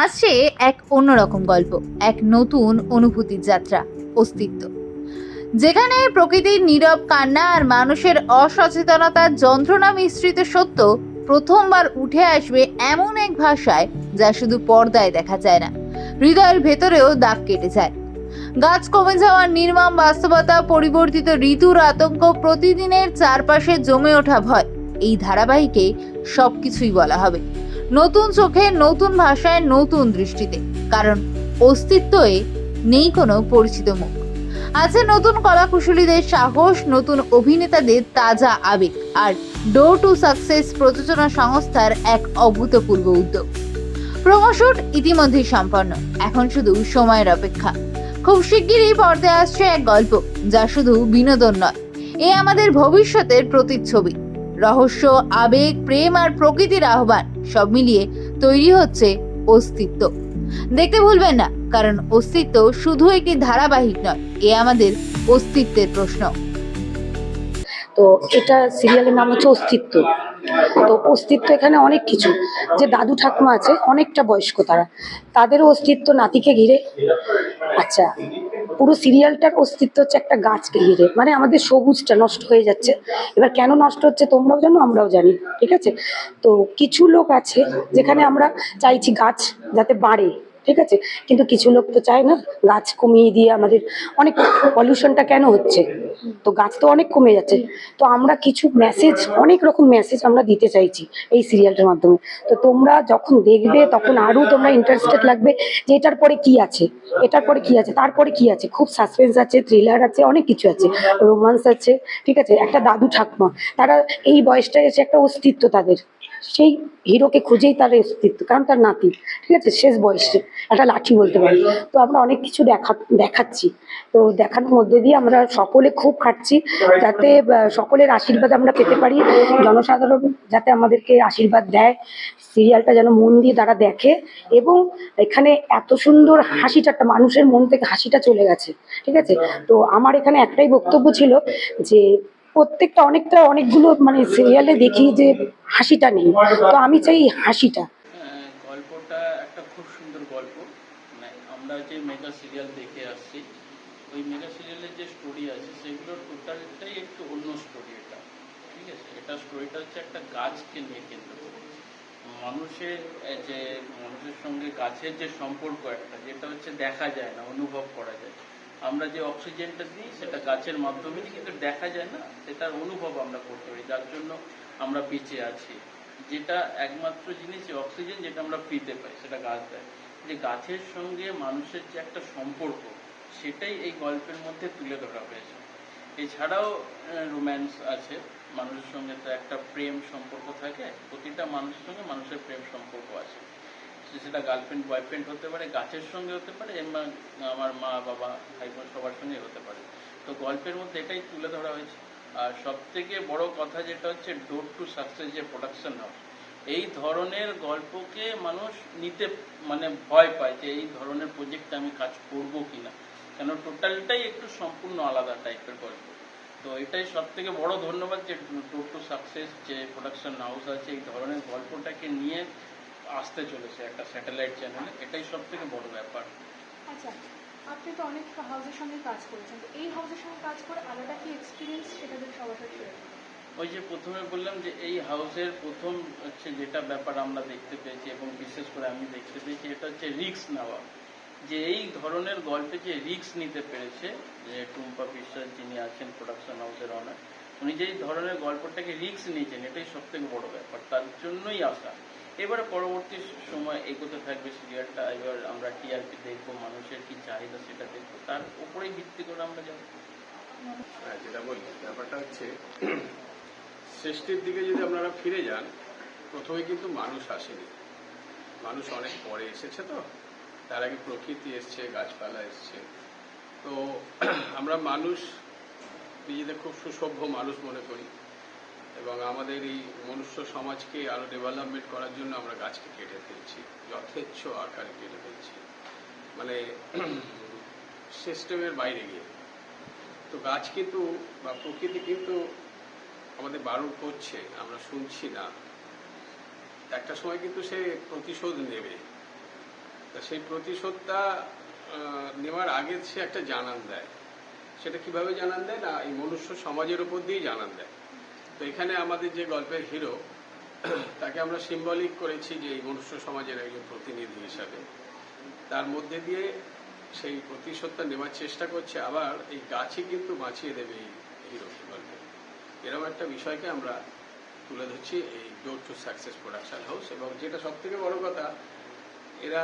আসছে এক অন্যরকম গল্প, এক নতুন অনুভূতির যাত্রা, অস্তিত্ব। যেখানে প্রকৃতির নীরব কান্না আর মানুষের অসচেতনতার যন্ত্রণা মিশ্রিত সত্য প্রথমবার উঠে আসবে এমন এক ভাষায় যা শুধু পর্দায় দেখা যায় না, হৃদয়ের ভেতরেও দাগ কেটে যায়। গাছ কমে যাওয়ার নির্মম বাস্তবতা, পরিবর্তিত ঋতুর আতঙ্ক, প্রতিদিনের চারপাশে জমে ওঠা ভয়, এই ধারাবাহিকে সবকিছুই বলা হবে নতুন চোখে, নতুন ভাষায়, নতুন দৃষ্টিতে। কারণ অস্তিত্বই নেই কোনো পরিচিত মুখ। আছে নতুন কলাকুশলীদের সাহস, নতুন অভিনেতাদের তাজা আবেগ, আর ডোর টু সাকসেস প্রযোজনা সংস্থার এক অভূতপূর্ব উদ্যোগ। প্রমোশন ইতিমধ্যেই সম্পন্ন, এখন শুধু সময়ের অপেক্ষা। খুব শিগগিরই পর্দায় আসছে এক গল্প যা শুধু বিনোদন নয়, এ আমাদের ভবিষ্যতের প্রতিচ্ছবি। রহস্য, আবেগ, প্রেম আর প্রকৃতির আহ্বান সব মিলিয়ে তৈরি হচ্ছে অস্তিত্ব। দেখতে ভুলবেন না, কারণ অস্তিত্ব শুধু একটি ধারাবাহিক নয়, এ আমাদের অস্তিত্বের প্রশ্ন। তো এটা সিরিয়ালের নাম হচ্ছে অস্তিত্ব। তো অস্তিত্ব এখানে অনেক কিছু, যে দাদু ঠাকুমা আছে অনেকটা বয়স্ক, তাদেরও অস্তিত্ব নাতিকে ঘিরে। আচ্ছা, পুরো সিরিয়ালটার অস্তিত্ব হচ্ছে একটা গাছকে ঘিরে, মানে আমাদের সবুজটা নষ্ট হয়ে যাচ্ছে। এবার কেন নষ্ট হচ্ছে তোমরাও জানো, আমরাও জানি, ঠিক আছে। তো কিছু লোক আছে যেখানে আমরা চাইছি গাছ যাতে বাড়ে, ঠিক আছে, কিন্তু কিছু লোক তো চায় না, গাছ কমিয়ে দিয়ে আমাদের অনেক পলিউশনটা কেন হচ্ছে, তো গাছ তো অনেক কমে যাচ্ছে। তো আমরা কিছু মেসেজ, অনেক রকম মেসেজ আমরা দিতে চাইছি এই সিরিয়ালটার মাধ্যমে। তো তোমরা যখন দেখবে তখন আরও তোমরা ইন্টারেস্টেড লাগবে যে এটার পরে কি আছে, এটার পরে কি আছে, তারপরে কি আছে। খুব সাসপেন্স আছে, থ্রিলার আছে, অনেক কিছু আছে, রোমান্স আছে, ঠিক আছে। একটা দাদু ঠাকুমা, তারা এই বয়সটায় এসে একটা অস্তিত্ব তাদের, সেই হিরোকে খুঁজেই তার অস্তিত্ব, কারণ তার নাতি, ঠিক আছে, শেষ বয়সে একটা লাঠি বলতে পারি। তো আমরা অনেক কিছু দেখাচ্ছি। তো দেখানোর মধ্যে দিয়ে আমরা সকলে খুব খাটছি যাতে সকলের আশীর্বাদ আমরা পেতে পারি, জনসাধারণ যাতে আমাদেরকে আশীর্বাদ দেয়, সিরিয়ালটা যেন মন দিয়ে তারা দেখে। এবং এখানে এত সুন্দর হাসি ঠাট্টা, মানুষের মন থেকে হাসিটা চলে গেছে, ঠিক আছে। তো আমার এখানে একটাই বক্তব্য ছিল যে প্রত্যেকটা অনেকগুলো মানে সিরিয়ালে দেখি যে হাসিটা নেই, তো আমি চাই হাসিটা। গল্পটা একটা খুব সুন্দর গল্প। মানে আমরা যে মেগা সিরিয়াল দেখে আসছি, ওই মেগা সিরিয়ালের যে স্টোরি আছে সেগুলোর টোটালটাই একটু অন্য স্টোরি। এটা ঠিক আছে, এটা স্টোরিটা হচ্ছে একটা গাছকে নিয়ে কেন্দ্র করে মানুষের যে মানুষের সঙ্গে গাছের যে সম্পর্ক, একটা যেটা হচ্ছে দেখা যায় না, অনুভব করা যায়। আমরা যে অক্সিজেনটা দিই সেটা গাছের মাধ্যমে, কিন্তু দেখা যায় না, সেটার অনুভব আমরা করতে পারি, যার জন্য আমরা বেঁচে আছি। যেটা একমাত্র জিনিস, যে অক্সিজেন যেটা আমরা পেতে পাই, সেটা গাছ দেয়। যে গাছের সঙ্গে মানুষের যে একটা সম্পর্ক, সেটাই এই গল্পের মধ্যে তুলে ধরা হয়েছে। এছাড়াও রোম্যান্স আছে, মানুষের সঙ্গে তো একটা প্রেম সম্পর্ক থাকে, প্রতিটা মানুষের সঙ্গে মানুষের প্রেম সম্পর্ক আছে। সেটা গার্লফ্রেন্ড বয়ফ্রেন্ড হতে পারে, গাছের সঙ্গে হতে পারে, এবং আমার মা বাবা ভাই বোন সবার সঙ্গে হতে পারে। তো গল্পের মধ্যে এটাই তুলে ধরা হয়েছে। আর সব থেকে বড় কথা যেটা হচ্ছে ডোর টু সাকসেস যে প্রোডাকশন হাউস, এই ধরনের গল্পকে মানুষ নিতে মানে ভয় পায় যে এই ধরনের প্রজেক্টে আমি কাজ করবো কিনা, কেন টোটালটাই একটু সম্পূর্ণ আলাদা টাইপের গল্প। তো এটাই সব থেকে বড় ধন্যবাদ যে ডোর টু সাকসেস যে প্রোডাকশন হাউস আছে, এই ধরনের গল্পটাকে নিয়ে আসতে চলেছে একটা স্যাটেলাইট চ্যানেলে, এটাই সব থেকে বড় ব্যাপার। আচ্ছা, আপনি তো অনেক হাউসের সঙ্গে কাজ করেছেন, তো এই হাউসের সঙ্গে কাজ করে আলাদা কি এক্সপিরিয়েন্স, সেটা যদি সবার সাথে শেয়ার করুন। ওই যে প্রথমে বললাম যে এই হাউসের প্রথম হচ্ছে যেটা ব্যাপার আমরা দেখতে পেয়েছি, এবং বিশেষ করে আমি দেখতে পেয়েছি, এটা হচ্ছে রিস্ক নেওয়া। যে এই ধরনের গল্পে যে রিস্ক নিতে পেরেছে, যে টুম্পা বিশ্বাস যিনি আছেন প্রোডাকশন হাউসের অনার, উনি যে এই ধরনের গল্পটাকে রিস্ক নিয়েছেন, এটাই সব থেকে বড় ব্যাপার, তার জন্যই আসা। এবারে পরবর্তী সময় এগোতে থাকবে সিরিয়ালটা, এবার আমরা টিআরপি দেখবো, মানুষের কি চাহিদা সেটা দেখবো, তার উপরেই ভিত্তি করে আমরা যাবো। যেটা বলি, ব্যাপারটা হচ্ছে সৃষ্টির দিকে যদি আপনারা ফিরে যান, প্রথমে কিন্তু মানুষ আসেনি, মানুষ অনেক পরে এসেছে। তো তার আগে প্রকৃতি এসছে, গাছপালা এসছে। তো আমরা মানুষ নিজেদের খুব সুসভ্য মানুষ মনে করি, এবং আমাদের এই মনুষ্য সমাজকে আরো ডেভেলপমেন্ট করার জন্য আমরা গাছকে কেটে ফেলছি, যথেচ্ছ আকারে কেটে ফেলছি, মানে সিস্টেমের বাইরে গিয়ে। তো গাছ কিন্তু বা প্রকৃতি কিন্তু আমাদের বারণ করছে, আমরা শুনছি না। একটা সময় কিন্তু সে প্রতিশোধ নেবে, সেই প্রতিশোধটা নেওয়ার আগে সে একটা জানান দেয়। সেটা কিভাবে জানান দেয় না, এই মনুষ্য সমাজের উপর দিয়েই জানান দেয়। তো এখানে আমাদের যে গল্পের হিরো, তাকে আমরা সিম্বলিক করেছি যে এই মনুষ্য সমাজের একজন প্রতিনিধি হিসাবে। তার মধ্যে দিয়ে সেই প্রতিশোধটা নেওয়ার চেষ্টা করছে, আবার এই গাছই কিন্তু বাঁচিয়ে দেবে এই হিরো গল্পে। এরকম একটা বিষয়কে আমরা তুলে ধরছি এই door to success production house. এবং যেটা সব থেকে বড় কথা, এরা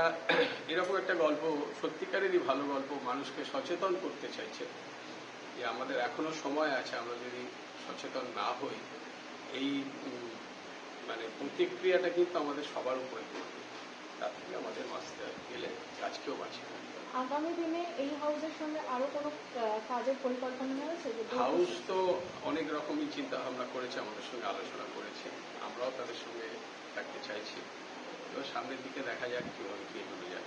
এরকম একটা গল্প, সত্যিকারেরই ভালো গল্প, মানুষকে সচেতন করতে চাইছে যে আমাদের এখনো সময় আছে, আমরা যদি সচেতন না হই এই মানে প্রতিক্রিয়াটা কিন্তু আমাদের সবার উপরে পড়বে। তার থেকে আমাদের বাঁচতে গেলে গাছকেও বাঁচিয়ে রাখতে হবে। আগামী দিনে এই হাউসের সঙ্গে আরো কোনো কাজের পরিকল্পনা রয়েছে? হাউস তো অনেক রকমই চিন্তা ভাবনা করেছে, আমাদের সঙ্গে আলোচনা করেছে, আমরাও তাদের সঙ্গে থাকতে চাইছি। এবার সামনের দিকে দেখা যাক কিভাবে কি এগোনো যায়।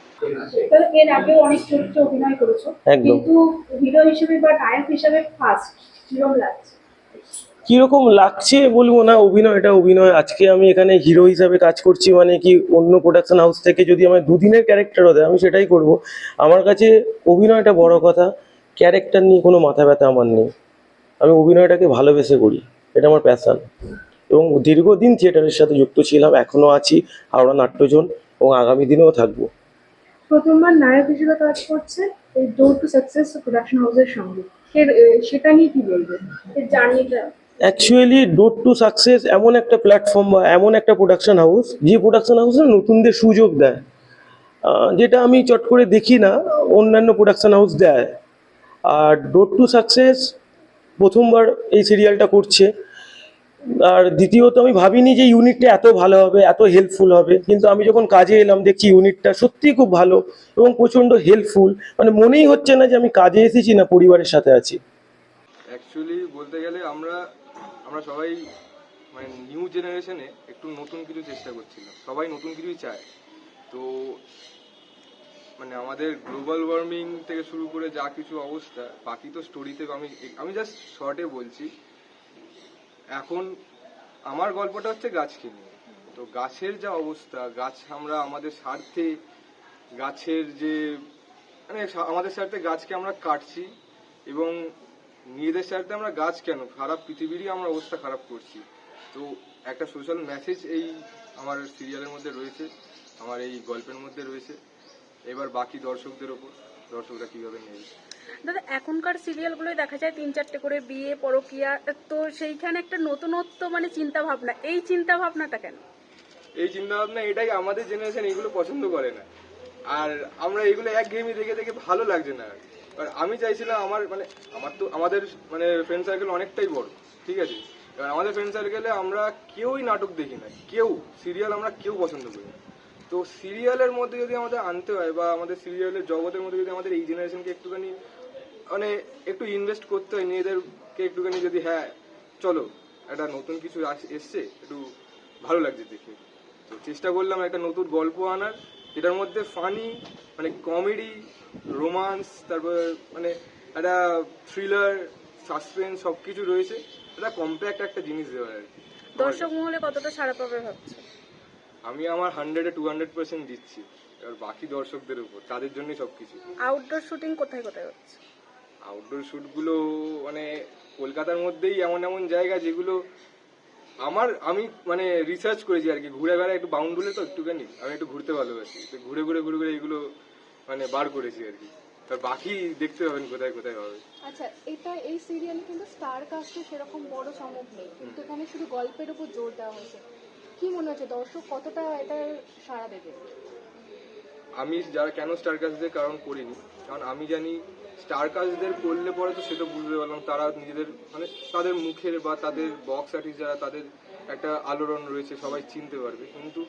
এর আগেও অনেক চরিত্রে অভিনয় করেছো, কিন্তু হিরো হিসেবে বা নায়ক হিসেবে ফার্স্ট কিরকম লাগছে? কিরকম লাগছে বলবো না, অভিনয়টা অভিনয়। আজকে আমি এখানে হিরো হিসাবে কাজ করছি মানে কি, অন্য প্রোডাকশন হাউস থেকে যদি আমার দুদিনের ক্যারেক্টারও দেয় আমি সেটাই করব। আমার কাছে অভিনয়টা বড় কথা, ক্যারেক্টার নিয়ে কোনো মাথা ব্যথা আমার নেই। আমি অভিনয়টাকে ভালোবেসে করি, এটা আমার প্যাশন। এবং দীর্ঘদিন থিয়েটারের সাথে যুক্ত ছিলাম, এখনও আছি হাওড়া নাট্যজন, এবং আগামী দিনেও থাকবো। প্রথমবার নায়ক হিসেবে কাজ করছে এই ডোর টু সাকসেস প্রোডাকশন হাউসের সঙ্গে, সেটা নিয়ে কি বলবেন, এর জার্নিটা? অ্যাকচুয়ালি ডোর টু সাকসেস এমন একটা প্ল্যাটফর্ম বা এমন একটা প্রোডাকশন হাউস, যে প্রোডাকশন হাউসে নতুনদের সুযোগ দেয়, যেটা আমি চট করে দেখি না অন্যান্য প্রোডাকশন হাউস দেয়। আর ডোর টু সাকসেস প্রথমবার এই সিরিয়ালটা করছে। আর দ্বিতীয়ত আমি ভাবিনি যে ইউনিটটা এত ভালো হবে, এত হেল্পফুল হবে, কিন্তু আমি যখন কাজে এলাম দেখছি ইউনিটটা সত্যিই খুব ভালো এবং প্রচণ্ড হেল্পফুল। মানে মনেই হচ্ছে না যে আমি কাজে এসেছি, না পরিবারের সাথে আছি। অ্যাকচুয়ালি বলতে গেলে আমরা সবাই মানে নিউ জেনারেশনে একটু নতুন কিছু চেষ্টা করছিলাম, সবাই নতুন কিছুই চায়। তো মানে আমাদের গ্লোবাল ওয়ার্মিং থেকে শুরু করে যা কিছু অবস্থা, বাকি তো স্টোরিতে আমি জাস্ট শর্টে বলছি। এখন আমার গল্পটা হচ্ছে গাছকে নিয়ে। তো গাছের যা অবস্থা, গাছ আমরা আমাদের স্বার্থে গাছের যে মানে আমাদের স্বার্থে গাছকে আমরা কাটছি, এবং নিজেদের স্বার্থে আমরা গাছ কেন, সারা পৃথিবীরই আমরা অবস্থা খারাপ করছি। তো একটা সোশ্যাল মেসেজ এই আমার সিরিয়ালের মধ্যে রয়েছে, আমার এই গল্পের মধ্যে রয়েছে। এবার বাকি দর্শকদের ওপর, দর্শকরা কিভাবে নেবে। দাদা, এখনকার সিরিয়ালগুলোই দেখা যায় 3-4টে করে বিয়ে, পরকীয়া, তো সেইখানে একটা নতুনত্ব মানে চিন্তা ভাবনা, এই চিন্তা ভাবনাটা কেন? এই চিন্তা ভাবনা এটাই আমাদের জেনারেশন এগুলো পছন্দ করে না, আর আমরা এগুলো একঘেয়েমি দেখে দেখে ভালো লাগছে না। আর আমি চাইছিলাম আমাদের মানে ফ্রেন্ড সার্কেল অনেকটাই বড়, ঠিক আছে। এবার আমাদের ফ্রেন্ড সার্কেলে আমরা কেউই নাটক দেখি না, কেউ সিরিয়াল আমরা কেউ পছন্দ করি না। তো সিরিয়ালের মধ্যে যদি আমাদের আনতে হয়, বা আমাদের সিরিয়ালের জগতের মধ্যে যদি আমাদের এই জেনারেশনকে একটুখানি মানে একটু ইনভেস্ট করতে হয়, নিজেদেরকে একটুখানি, যদি হ্যাঁ চলো একটা নতুন কিছু এসছে, একটু ভালো লাগছে দেখে, তো চেষ্টা করলাম একটা নতুন গল্প আনার, যেটার মধ্যে ফানি মানে কমেডি, রোমান্স, তারপর মানে একটা থ্রিলার, সাসপেন্স সবকিছু রয়েছে। এটা কম্প্যাক্ট একটা জিনিস দেওয়ার আর কি। দর্শক মহলে কতটা সাড়া পাবে ভাবছো? আমি আমার 100-200% দিচ্ছি, এবার বাকি দর্শকদের উপর, তাদের জন্যই সবকিছু। আউটডোর শুটিং কোথায় কোথায় হচ্ছে? আউটডোর শ্যুটগুলো মানে কলকাতার মধ্যেই এমন এমন জায়গা যেগুলো আমি মানে রিসার্চ করেছি আর কি, ঘুরে বেড়ায় একটু বাউন্ডুলে, তো একটুখানি আমি একটু ঘুরতে ভালোবাসি, তো ঘুরে ঘুরে এগুলো মানে বার করেছি আর কি। তার বাকি দেখতে পাবেন কোথায় কোথায় হবে। আচ্ছা, এই সিরিয়ালে কিন্তু স্টার কাস্টে সেরকম বড় চমক নেই, কিন্তু এখানে শুধু গল্পের উপর জোর দেওয়া হয়েছে। কি মনে হচ্ছে দর্শক কতটা এটার সাড়া দেবে? আমি যারা কেন স্টার কাস্টদের কারণ করিনি, কারণ আমি জানি স্টার কাস্টদের করলে পরে তো সেটা বুঝতে পারলাম তারা নিজেদের মানে তাদের মুখের বা তাদের বক্স আর্টিস্ট যারা, তাদের একটা আলোড়ন রয়েছে, সবাই চিনতে পারবে। কিন্তু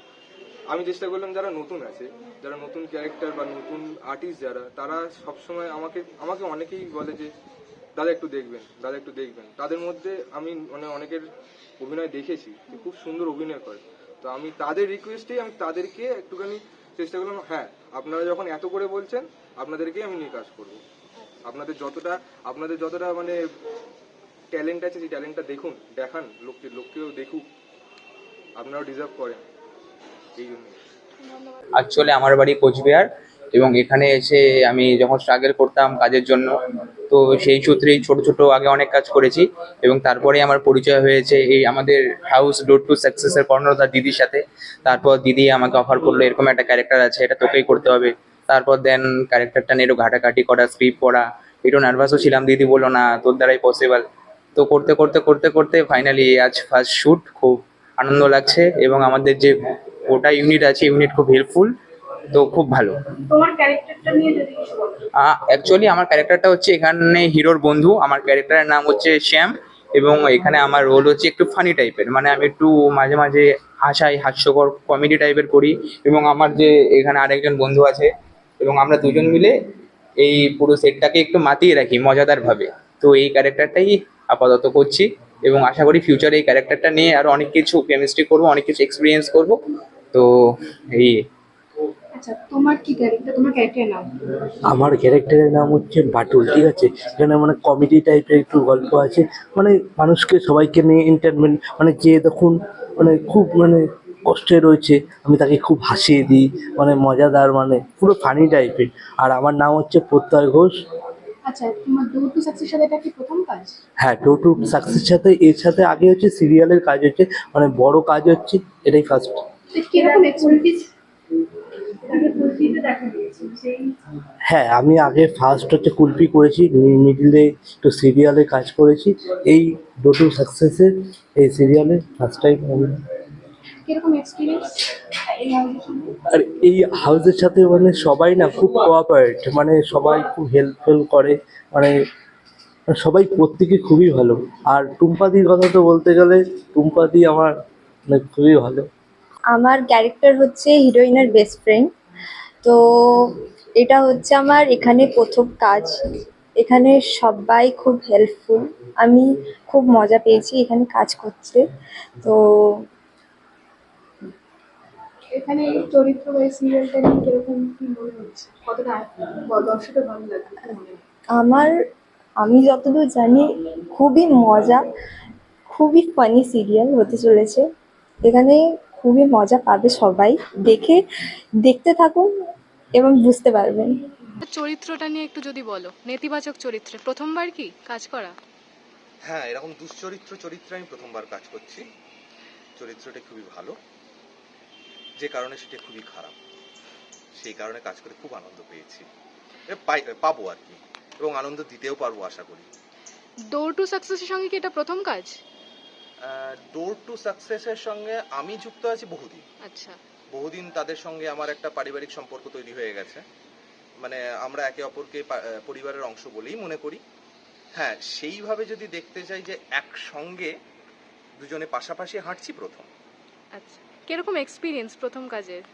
আমি চেষ্টা করলাম যারা নতুন আছে, যারা নতুন ক্যারেক্টার বা নতুন আর্টিস্ট যারা, তারা সবসময় আমাকে অনেকেই বলে যে দাদা একটু দেখবেন। তাদের মধ্যে আমি মানে অনেকের অভিনয় দেখেছি যে খুব সুন্দর অভিনয় করে। তো আমি তাদের রিকোয়েস্টেই আমি তাদেরকে একটুখানি চেষ্টা করলাম, হ্যাঁ আপনারা যখন এত করে বলছেন, আপনাদেরকেই আমি নিয়ে কাজ করবো। আপনাদের যতটা মানে ট্যালেন্ট আছে, সেই ট্যালেন্টটা দেখান লোককেও দেখুক, আপনারাও ডিজার্ভ করেন, এই জন্য। অ্যাকচুয়ালি আমার বাড়ি কোচবিহার, এবং এখানে এসে আমি যখন স্ট্রাগল করতাম কাজের জন্য, তো সেই সূত্রেই ছোট ছোট আগে অনেক কাজ করেছি এবং তারপরে আমার পরিচয় হয়েছে এই আমাদের হাউস ডোর টু সাকসেসের কর্ণধার দিদির সাথে। তারপর দিদি আমাকে অফার করলো এরকম একটা ক্যারেক্টার আছে, এটা তোকেই করতে হবে। তারপর দেন ক্যারেক্টারটা নিয়ে একটু ঘাটাঘাটি করা, স্ক্রিপ্ট পড়া, একটু নার্ভাসও ছিলাম। দিদি বললো না তোর দ্বারাই পসিবল। তো করতে করতে করতে করতে ফাইনালি আজ ফার্স্ট শুট, খুব আনন্দ লাগছে এবং আমাদের যে গোটা ইউনিট আছে ইউনিট খুব হেল্পফুল, তো খুব ভালো। তোমার ক্যারেক্টারটা নিয়ে যদি কিছু বলো। অ্যাকচুয়ালি আমার ক্যারেক্টারটা হচ্ছে এখানে হিরোর বন্ধু। আমার ক্যারেক্টারের নাম হচ্ছে শ্যাম এবং এখানে আমার রোল হচ্ছে একটু ফানি টাইপের, মানে আমি একটু মাঝে মাঝে হাস্যকর কমেডি টাইপের করি এবং আমার যে এখানে আরেকজন বন্ধু আছে এবং আমরা দুজন মিলে এই পুরো সেটটাকে একটু মাতিয়ে রাখি মজাদারভাবে। তো এই ক্যারেক্টারটাই আপাতত করছি এবং আশা করি ফিউচারে এই ক্যারেক্টারটা নিয়ে আরও অনেক কিছু কেমিস্ট্রি করবো, অনেক কিছু এক্সপিরিয়েন্স করবো। তো এই আচ্ছা, তোমার কি ক্যারেক্টার, তোমার ক্যারেক্টারের নাম? আমার ক্যারেক্টারের নাম হচ্ছে বাটুল, ঠিক আছে। এখানে মানে কমেডি টাইপের একটু গল্প আছে, মানে মানুষকে সবাইকে নিয়ে এন্টারটেনমেন্ট, মানে যে দেখুন মানে খুব মানে কষ্টে রয়েছে আমি তাকে খুব হাসিয়ে দিই, মানে মজাদার, মানে পুরো ফানি টাইপের। আর আমার নাম হচ্ছে প্রত্যয় ঘোষ। আচ্ছা, তোমার ডোর টু সাকসেস সাথে এটা কি প্রথম কাজ? হ্যাঁ, ডোর টু সাকসেস সাথে এর সাথে আগে হচ্ছে সিরিয়ালের কাজ হচ্ছে, মানে বড় কাজ হচ্ছে, এটাই ফার্স্ট। কিরকম এক্সপিরিয়েন্স? হ্যাঁ, আমি আগে ফার্স্ট হচ্ছে কুলপি করেছি, মিডিলে একটু সিরিয়ালে কাজ করেছি। এই ডোর টু সাকসেসের এই সিরিয়ালে ফার্স্ট টাইম আমি। কিরকম এক্সপিরিয়েন্স এই হাউসের সঙ্গে? আর এই হাউসের সাথে মানে সবাই না খুব কোঅপারেট, মানে সবাই খুব হেল্পফুল করে, মানে সবাই প্রত্যেকে খুবই ভালো। আর টুম্পাদির কথা তো বলতে গেলে টুম্পাদি আমার মানে খুবই ভালো। আমার ক্যারেক্টার হচ্ছে হিরোইনের বেস্ট ফ্রেন্ড। তো এটা হচ্ছে আমার এখানে প্রথম কাজ। এখানে সবাই খুব হেল্পফুল, আমি খুব মজা পেয়েছি এখানে কাজ করতে। তো এখানে এই চরিত্র বা সিরিয়ালটা নিয়ে কিরকম কি মনে হচ্ছে, কতটা দর্শকের ভালো লাগবে কি মনে হয়? আমার আমি যতদূর জানি খুবই মজা, খুবই ফানি সিরিয়াল হতে চলেছে। এখানে খুবই মজা পাবে সবাই, দেখতে থাকুন এবং বুঝতে পারবেন। চরিত্রটা নিয়ে একটু যদি বলো, নেতিবাচক চরিত্রে প্রথমবার কি কাজ করা? হ্যাঁ, এরকম চরিত্রে আমি প্রথমবার কাজ করছি। চরিত্রটা খুবই ভালো, যে কারণে সেটা খুবই খারাপ, সেই কারণে কাজ করে খুব আনন্দ পেয়েছি, পাবো আর কি, এবং আনন্দ দিতেও পারবো আশা করি। ডোর টু সাকসেসের সঙ্গে কি এটা প্রথম কাজ? ডোর টু সাকসেসের সঙ্গে আমি যুক্ত আছি বহুদিন। আচ্ছা, বহুদিন তাদের সঙ্গে আমার একটা পারিবারিক সম্পর্ক তৈরি হয়ে গেছে, মানে আমরা একে অপরকে পরিবারের অংশ বলেই মনে করি। হ্যাঁ, সেইভাবে যদি দেখতে চাই যে একসঙ্গে দুজনে পাশাপাশি হাঁটছি প্রথম। আচ্ছা, কিরকম এক্সপিরিয়েন্স প্রথম কাজের?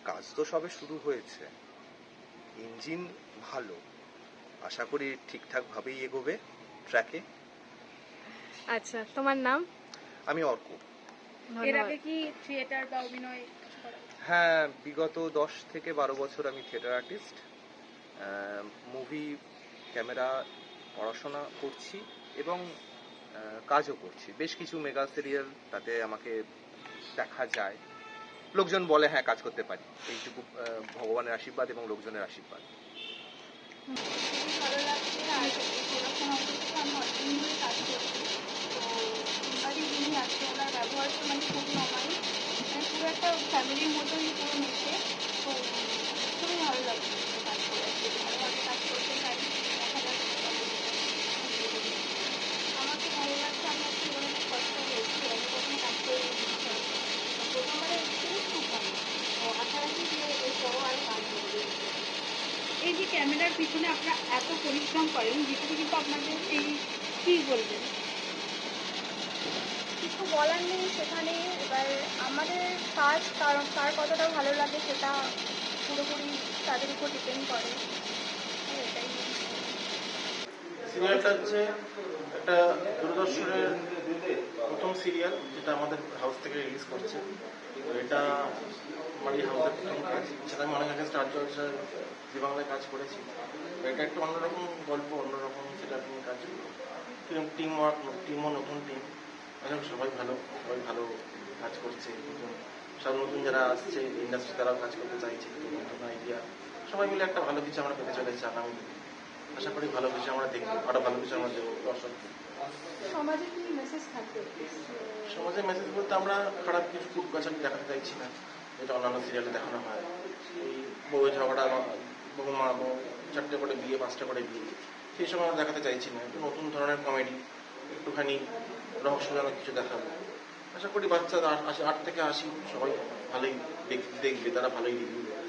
কাজ তো সবে শুরু হয়েছে, ইঞ্জিন ভালো, আশা করি ঠিকঠাক ভাবেই এগোবে ট্র্যাকে। আচ্ছা, তোমার নাম? আমি অর্ক। এর আগে কি থিয়েটার বা অভিনয় কিছু করা? হ্যাঁ, বিগত 10 থেকে 12 বছর আমি থিয়েটার আর্টিস্ট, মুভি, ক্যামেরা, পড়াশোনা করছি এবং কাজও করছি। বেশ কিছু মেগা সিরিয়াল তাতে আমাকে দেখা যায়, লোকজন বলে হ্যাঁ কাজ করতে পারি, এইটুকু ভগবানের আশীর্বাদ এবং লোকজনের আশীর্বাদ। ভালো লাগছে। আর এই প্রোডাকশন অফিসে আমি অনেকদিন ধরে কাজ করছি। তো বাড়ি যিনি আছে ওনার ব্যবহারটা মানে খুব নর্মাল, মানে পুরো একটা ফ্যামিলির মতোই পুরো মিশে। তো খুবই ভালো লাগছে কাজ করে, ভালোভাবে কাজ করতে চাই, দেখা যাক আমাকে ভালো লাগছে। আমার জীবনে খুব কষ্ট হয়েছে, আমি প্রথমে কাজ করে প্রথমবারের এক্সপিরিয়েন্স খুব ভালো। তো আশা রাখি যে এরপরও আরও কাজ করবে। এই যে ক্যামেরার পিছনে আপনারা এত পরিশ্রম করেন, যেটুকু কিন্তু আপনাদের এই কী বলবেন? কিছু বলার নেই সেখানে। এবার আমাদের কাজ কার কতটা ভালো লাগে সেটা পুরোপুরি তাদের উপর ডিপেন্ড করে। এটাই সিরিয়ালটা হচ্ছে একটা দূরদর্শনের প্রথম সিরিয়াল, যেটা আমাদের হাউস থেকে রিলিজ করছে। তো এটা আমার এই হাউসের প্রথম কাজ, সেটা আমি অনেক আগে স্টার জলসার জি বাংলায় কাজ করেছি। তো এটা একটু অন্যরকম গল্প, অন্যরকম সেটা নিয়ে কাজ করবো। টিমও নতুন টিম, সবাই ভালো কাজ করছে, নতুন সব নতুন যারা আসছে ইন্ডাস্ট্রি তারাও কাজ করতে চাইছে, তো নতুন আইডিয়া সবাই মিলে একটা ভালো কিছু আমরা পেতে চলেছি আগামী দিনে। আশা করি ভালো কিছু আমরা দেখবো, আরো ভালো কিছু আমরা দেবো দর্শককে। সমাজে কি মেসেজ থাকবে? সমাজে মেসেজ বলতে আমরা খারাপ কিছু কুটকাচার দেখাতে চাইছি না, যেটা অন্যান্য সিরিয়ালে দেখানো হয়। এই বউ ঝগড়া, বৌমা বউ, 4টে করে বিয়ে, 5টা করে বিয়ে, সেই সময় আমরা দেখাতে চাইছি না। একটু নতুন ধরনের কমেডি, একটুখানি রহস্যজনক কিছু দেখাবো। আশা করি বাচ্চা 8 থেকে 80 সবাই ভালোই দেখবে, তারা ভালোই রিভিউ দেবে।